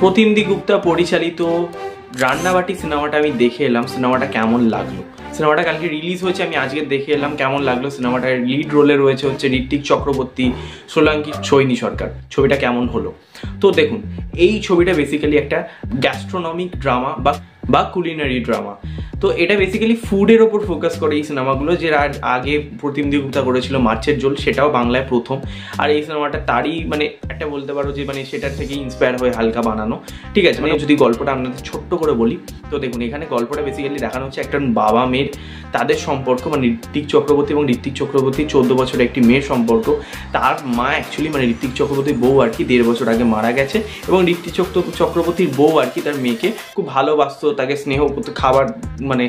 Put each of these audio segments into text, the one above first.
প্রতিমদীপ গুপ্তা পরিচালিত রান্নাবাটি সিনেমাটা আমি দেখে এলাম। সিনেমাটা কেমন লাগলো? সিনেমাটা কালকে রিলিজ হয়েছে, আমি আজকে দেখে এলাম কেমন লাগলো। সিনেমাটার লিড রোলে রয়েছে হচ্ছে ঋত্বিক চক্রবর্তী, সোলাঙ্কি, সৈনী সরকার। ছবিটা কেমন হলো? তো দেখুন, এই ছবিটা বেসিক্যালি একটা গ্যাস্ট্রোনমিক ড্রামা বা কুলিনারি ড্রামা। তো এটা বেসিক্যালি ফুডের ওপর ফোকাস করে এই সিনেমাগুলো। যে আগে প্রতিমদীপ গুপ্তা করেছিল মাছের ঝোল, সেটাও বাংলায় প্রথম। আর এই সিনেমাটা তারই মানে একটা বলতে পারো যে মানে সেটার থেকে ইন্সপায়ার হয়ে হালকা বানানো। ঠিক আছে, মানে যদি গল্পটা আপনাদের ছোট্ট করে বলি, তো দেখুন এখানে গল্পটা বেসিক্যালি দেখানো হচ্ছে একটা বাবা মেয়ের তাদের সম্পর্ক, মানে ঋত্বিক চক্রবর্তী এবং ঋত্বিক চক্রবর্তীর 14 বছরের একটি মেয়ের সম্পর্ক। তার মা অ্যাকচুয়ালি মানে ঋত্বিক চক্রবর্তীর বউ আর কি 1.5 বছর আগে মারা গেছে, এবং ঋত্বিক চক্রবর্তীর বউ আর কি তার মেয়েকে খুব ভালোবাসতো, তাকে স্নেহ করতো, খাবার মানে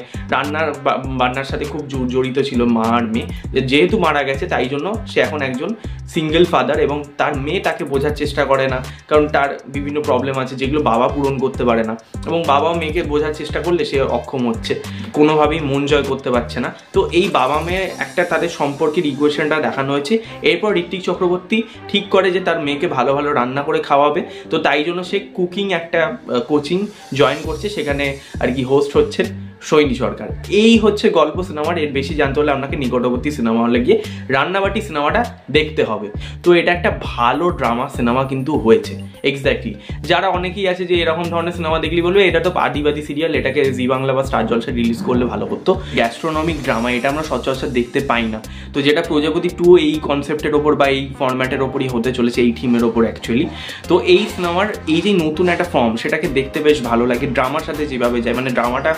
বান্নার সাথে খুব জড়িত ছিল মা আর মেয়ে। যেহেতু মারা গেছে তাই জন্য সে এখন একজন সিঙ্গেল ফাদার, এবং তার মেয়ে তাকে বোঝার চেষ্টা করে না, কারণ তার বিভিন্ন প্রবলেম আছে যেগুলো বাবা পূরণ করতে পারে না, এবং বাবাও মেয়েকে বোঝার চেষ্টা করলে সে অক্ষম হচ্ছে, কোনোভাবেই মন জয় করতে পারছে না। তো এই বাবা মেয়ে একটা তাদের সম্পর্কের ইকুয়েশনটা দেখানো হয়েছে। এরপর ঋত্বিক চক্রবর্তী ঠিক করে যে তার মেয়েকে ভালো ভালো রান্না করে খাওয়াবে, তো তাই জন্য সে কুকিং একটা কোচিং জয়েন করছে, সেখানে আর কি হোস্ট হচ্ছে সৈনী সরকার। এই হচ্ছে গল্প সিনেমার। এর বেশি জানতে হলে আপনাকে নিকটবর্তী সিনেমা হলে গিয়ে রান্নাবাটি সিনেমাটা দেখতে হবে। তো এটা একটা ভালো ড্রামা সিনেমা কিন্তু হয়েছে এক্স্যাক্টলি। যারা অনেকেই আছে যে এরকম ধরনের সিনেমা দেখলি বলবে এটা তো আদিবাদী সিরিয়াল, এটাকে জি বাংলা বা স্টার জলসা রিলিজ করলে ভালো করতো। গ্যাস্ট্রোনমিক ড্রামা, এটা আমরা সচরাচর দেখতে পাই না। তো যেটা প্রজাপতি 2 এই কনসেপ্টের ওপর বা এই ফরম্যাটের ওপরই হতে চলেছে, এই থিমের ওপর অ্যাকচুয়ালি। তো এই সিনেমার এই যে নতুন একটা ফর্ম, সেটাকে দেখতে বেশ ভালো লাগে। ড্রামার সাথে যেভাবে যায়, মানে ড্রামাটা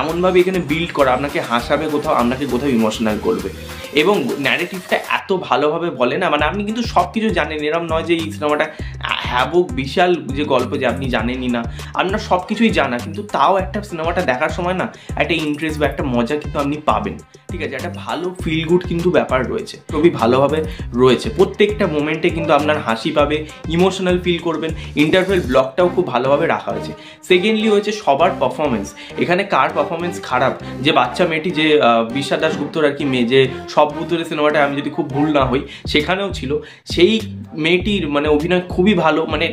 এমনভাবে এখানে বিল্ড করা, আপনাকে হাসাবে কোথাও, আপনাকে কোথাও ইমোশনাল করবে, এবং ন্যারেটিভটা এত ভালোভাবে বলে না, মানে আপনি কিন্তু সব কিছু জানেন, এরম নয় যে এই সিনেমাটা হ্যাবক বিশাল যে গল্প যে আপনি জানেনই না, আপনার সব কিছুই জানা, কিন্তু তাও একটা সিনেমাটা দেখার সময় না একটা ইন্টারেস্ট বা একটা মজা কিন্তু আপনি পাবেন। ঠিক আছে, একটা ভালো ফিল গুড কিন্তু ব্যাপার রয়েছে, খুবই ভালোভাবে রয়েছে। প্রত্যেকটা মোমেন্টে কিন্তু আপনার হাসি পাবে, ইমোশনাল ফিল করবেন। ইন্টারভেল ব্লকটাও খুব ভালোভাবে রাখা হয়েছে। সেকেন্ডলি হয়েছে সবার পারফরমেন্স। এখানে কার পারফরমেন্স খারাপ? যে বাচ্চা মেয়েটি, যে বিশা দাশগুপ্তর আর কি মেয়ে, যে সব ভূতের সিনেমাটা আমি যদি খুব ভুল না হই সেখানেও ছিল, সেই মেয়েটির মানে অভিনয় খুবই ভালো, মানে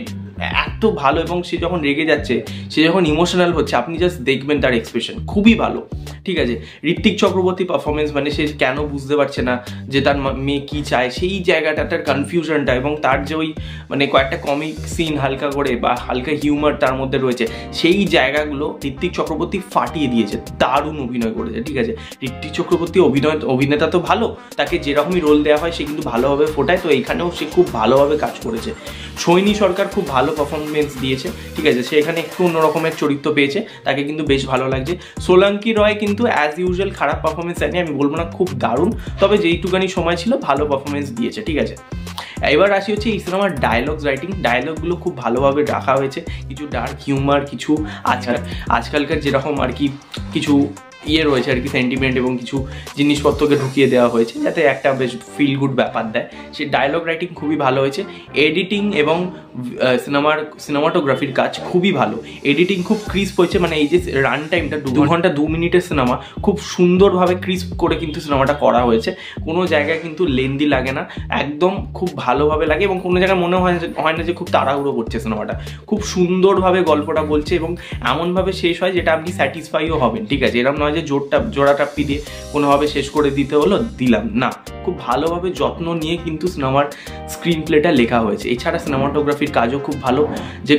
এত ভালো। এবং সে যখন রেগে যাচ্ছে, সে যখন ইমোশনাল হচ্ছে, আপনি জাস্ট দেখবেন তার এক্সপ্রেশন, খুবই ভালো। ঠিক আছে, ঋত্বিক চক্রবর্তী পারফরমেন্স, মানে সে কেন বুঝতে পারছে না যে তার মেয়ে কী চায়, সেই জায়গাটা, তার কনফিউশনটা, এবং তার যে ওই মানে কয়েকটা কমিক সিন হালকা করে বা হালকা হিউমার তার মধ্যে রয়েছে, সেই জায়গাগুলো ঋত্বিক চক্রবর্তী ফাটিয়ে দিয়েছে, দারুণ অভিনয় করেছে। ঠিক আছে, ঋত্বিক চক্রবর্তী অভিনেতা তো ভালো, তাকে যেরকমই রোল দেওয়া হয় সে কিন্তু ভালোভাবে ফোটায়, তো এইখানেও সে খুব ভালোভাবে কাজ করেছে। সৈনী সরকার খুব ভালো পারফরমেন্স দিয়েছে। ঠিক আছে, সে এখানে একটু অন্যরকমের চরিত্র পেয়েছে, তাকে কিন্তু বেশ ভালো লাগছে। সোলাঙ্কি রয় কিন্তু অ্যাজ ইউজুয়াল খারাপ পারফরমেন্স দেয়নি, আমি বলবো না খুব দারুণ, তবে যেইটুকানি সময় ছিল ভালো পারফরমেন্স দিয়েছে। ঠিক আছে, এবার আসি হচ্ছে এই সিনেমার ডায়লগস রাইটিং। ডায়লগগুলো খুব ভালোভাবে রাখা হয়েছে, কিছু ডার্ক হিউমার, কিছু আজকালকার যেরকম আর কি কিছু রয়েছে আর কি, সেন্টিমেন্ট এবং কিছু জিনিসপত্রকে ঢুকিয়ে দেওয়া হয়েছে যাতে একটা বেশ ফিল গুড ব্যাপার দেয়। সে ডায়লগ রাইটিং খুবই ভালো হয়েছে। এডিটিং এবং সিনেমাটোগ্রাফির কাজ খুবই ভালো। এডিটিং খুব ক্রিস্প হয়েছে, মানে এই যে রান টাইমটা 2 ঘন্টা 2 মিনিটের সিনেমা, খুব সুন্দরভাবে ক্রিস্প করে কিন্তু সিনেমাটা করা হয়েছে। কোনো জায়গায় কিন্তু লেন্দি লাগে না, একদম খুব ভালোভাবে লাগে, এবং কোনো জায়গায় মনে হয় না যে খুব তাড়াহুড়ো করছে সিনেমাটা। খুব সুন্দরভাবে গল্পটা বলছে, এবং এমনভাবে শেষ হয় যেটা আপনি স্যাটিসফাইও হবেন। ঠিক আছে, এরকম নয় যে জোড়া টাপ্পি দিয়ে কোনোভাবে শেষ করে দিতে হলো, দিলাম না, খুব ভালোভাবে যত্ন নিয়ে কিন্তু সিনেমার স্ক্রিন প্লেটা লেখা হয়েছে। এছাড়া সিনেমাটোগ্রাফির কাজও খুব ভালো। যে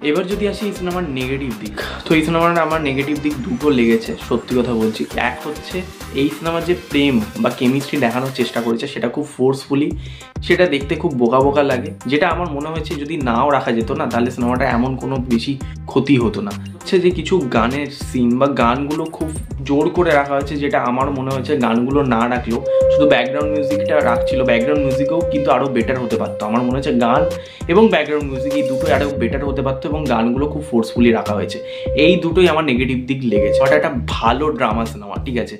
এবার যদি আসি এই সিনেমার নেগেটিভ দিক, তো এই সিনেমার আমার নেগেটিভ দিক দুটো লেগেছে, সত্যি কথা বলছি। এক হচ্ছে এই সিনেমার যে প্রেম বা কেমিস্ট্রি দেখানোর চেষ্টা করেছে সেটা খুব ফোর্সফুলি, সেটা দেখতে খুব বোকা বোকা লাগে, যেটা আমার মনে হয়েছে যদি নাও রাখা যেত না তাহলে সিনেমাটা এমন কোনো বেশি ক্ষতি হতো না। হচ্ছে যে কিছু গানের সিন বা গানগুলো খুব জোর করে রাখা হয়েছে, যেটা আমার মনে হয়েছে গানগুলো না রাখলেও শুধু ব্যাকগ্রাউন্ড মিউজিকটা রাখছিল, ব্যাকগ্রাউন্ড মিউজিকও কিন্তু আরও বেটার হতে পারতো। আমার মনে হচ্ছে গান এবং ব্যাকগ্রাউন্ড মিউজিক এই দুটোই আরও বেটার হতে পারতো, এবং গানগুলো খুব ফোর্সফুলি রাখা হয়েছে। এই দুটোই আমার নেগেটিভ দিক লেগেছে। বাট একটা ভালো ড্রামা সিনেমা, ঠিক আছে,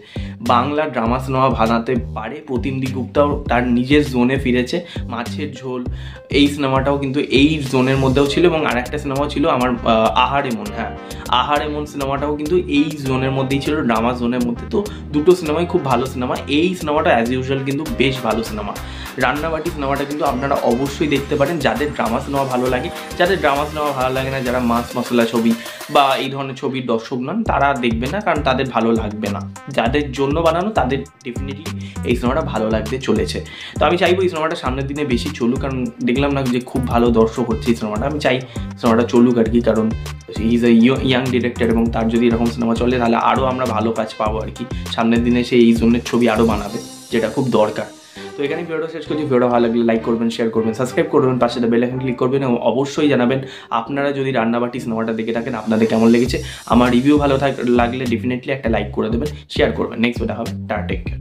বাংলা ড্রামা সিনেমা বানাতে পারে। প্রতিমদী গুপ্তাও তার নিজের জোনে ফিরেছে। মাছের ঝোল এই সিনেমাটাও কিন্তু এই জোনের মধ্যেও ছিল, এবং আরেকটা সিনেমাও ছিল আমার আহার এমন, হ্যাঁ আহার এমন সিনেমাটাও কিন্তু এই জোনের মধ্যেই ছিল, ড্রামা জোনের মধ্যে। তো দুটো সিনেমাই খুব ভালো সিনেমা। এই সিনেমাটা অ্যাজ ইউজুয়াল কিন্তু বেশ ভালো সিনেমা। রান্নাবাটি সিনেমাটা কিন্তু আপনারা অবশ্যই দেখতে পারেন যাদের ড্রামা সিনেমা ভালো লাগে। যাদের ড্রামা সিনেমা ভালো লাগে না, যারা মাস মশলা ছবি বা এই ধরনের ছবির দর্শক নন, তারা দেখবে না, কারণ তাদের ভালো লাগবে না। যাদের জন্য বানানো তাদের ডেফিনেটলি এই সিনেমাটা ভালো লাগতে চলেছে। তো আমি চাইবো এই সিনেমাটা সামনের দিনে বেশি চলুক, কারণ দেখলাম না যে খুব ভালো দর্শক হচ্ছে এই সিনেমাটা। আমি চাই সিনেমাটা চলুক আর কি, কারণ he is a young director, এবং তার যদি এরকম সিনেমা চলে তাহলে আরও আমরা ভালো কাজ পাবো আর কি। সামনের দিনে সে এই জন্য ছবি আরও বানাবে, যেটা খুব দরকার। তো এখানে ভিডিওটা শেষ করছি। ভিডিওটা ভালো লাগলে লাইক করবেন, শেয়ার করবেন, সাবস্ক্রাইব করবেন, পাশে বেল আইকন ক্লিক করবেন, এবং অবশ্যই জানাবেন আপনারা যদি রান্নাবাটি সিনেমাটা দেখে থাকেন আপনাদের কেমন লেগেছে। আমার রিভিউ ভালো লাগলে ডেফিনেটলি একটা লাইক করে দেবেন, শেয়ার করবেন। নেক্সট ভিডিও হবে, টেক কেয়ার।